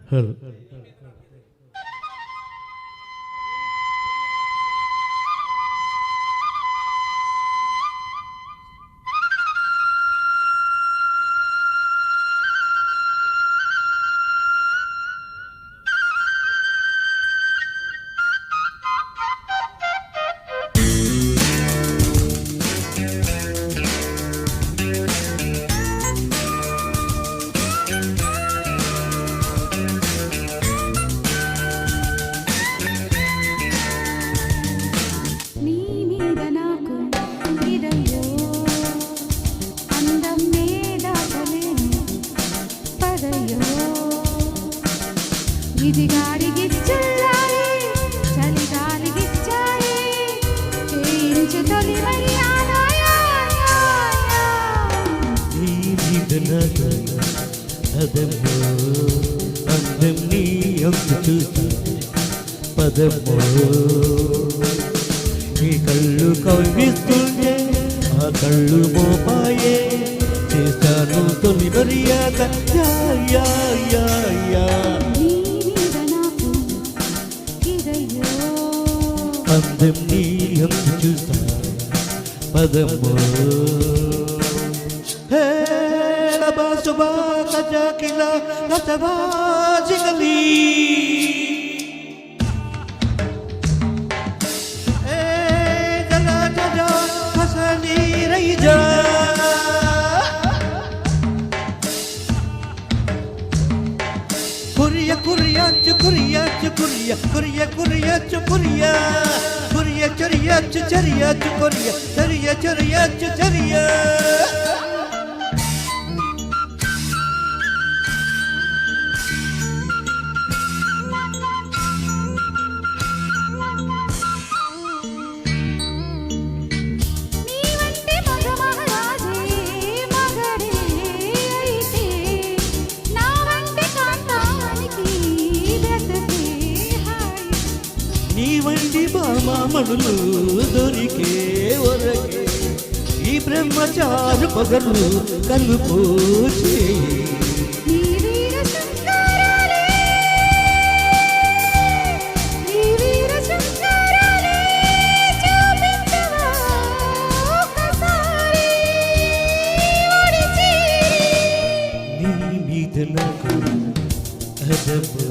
hello ఇది గాడికి చెల్లాయి చలిగాలికి చాయి చేయించే తొలి పదమ్మో అందం నీ అంతు చూస్తా పదమ్మో నీ కళ్ళు కవ్విస్తుంటే ఆ కళ్ళు మోపాయే చేస్తాను తొలి మర్యాద యా యా యా యా అందం నీ అంతు చూస్తా పదమ్మో హే లబా సుబా కజా కిలా లతబా జిగలి ఏ జలా జలా హసని రైజా కురియా కురియా చుకురియా చుకురియా కురియా కురియా చుకురియా కురియా చరియా చుచరియా చుకురియా చరియా చరియా చుచరియా నీ వంటి బామణులు దొరికే ఒరగే ఈ బ్రహ్మచారు పగలు కలుపోచే నీ మీద నాకు అదబో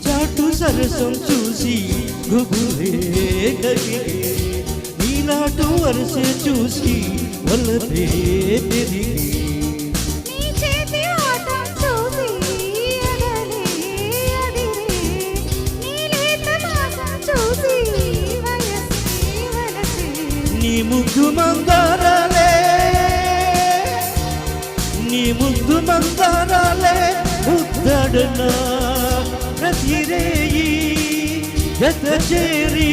చాటు సరసం చూసి గుబులే కరిగే నీ నాటు వరసే చూసి వల్లపే పెరిగే నీ ముద్దు మందారాలే నీ ముద్దు మందారాలే ముద్దడనా ప్రతిరేయి జత చేరి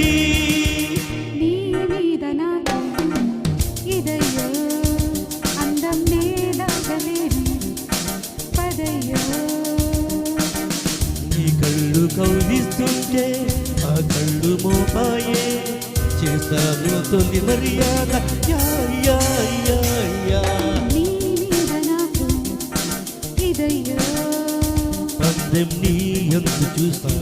నీ మీద నాకు ఇదయ్యో అందం నేలగలేని పదయ్యో నీ కళ్ళు కౌగిస్తుంటే ఆ కళ్ళు మోపాయే చేస్తాను తొలి మర్యాద యా యా యా యా నీ మీద నాకు ఇదయ్యో అందం నీ అంతు చూస్తా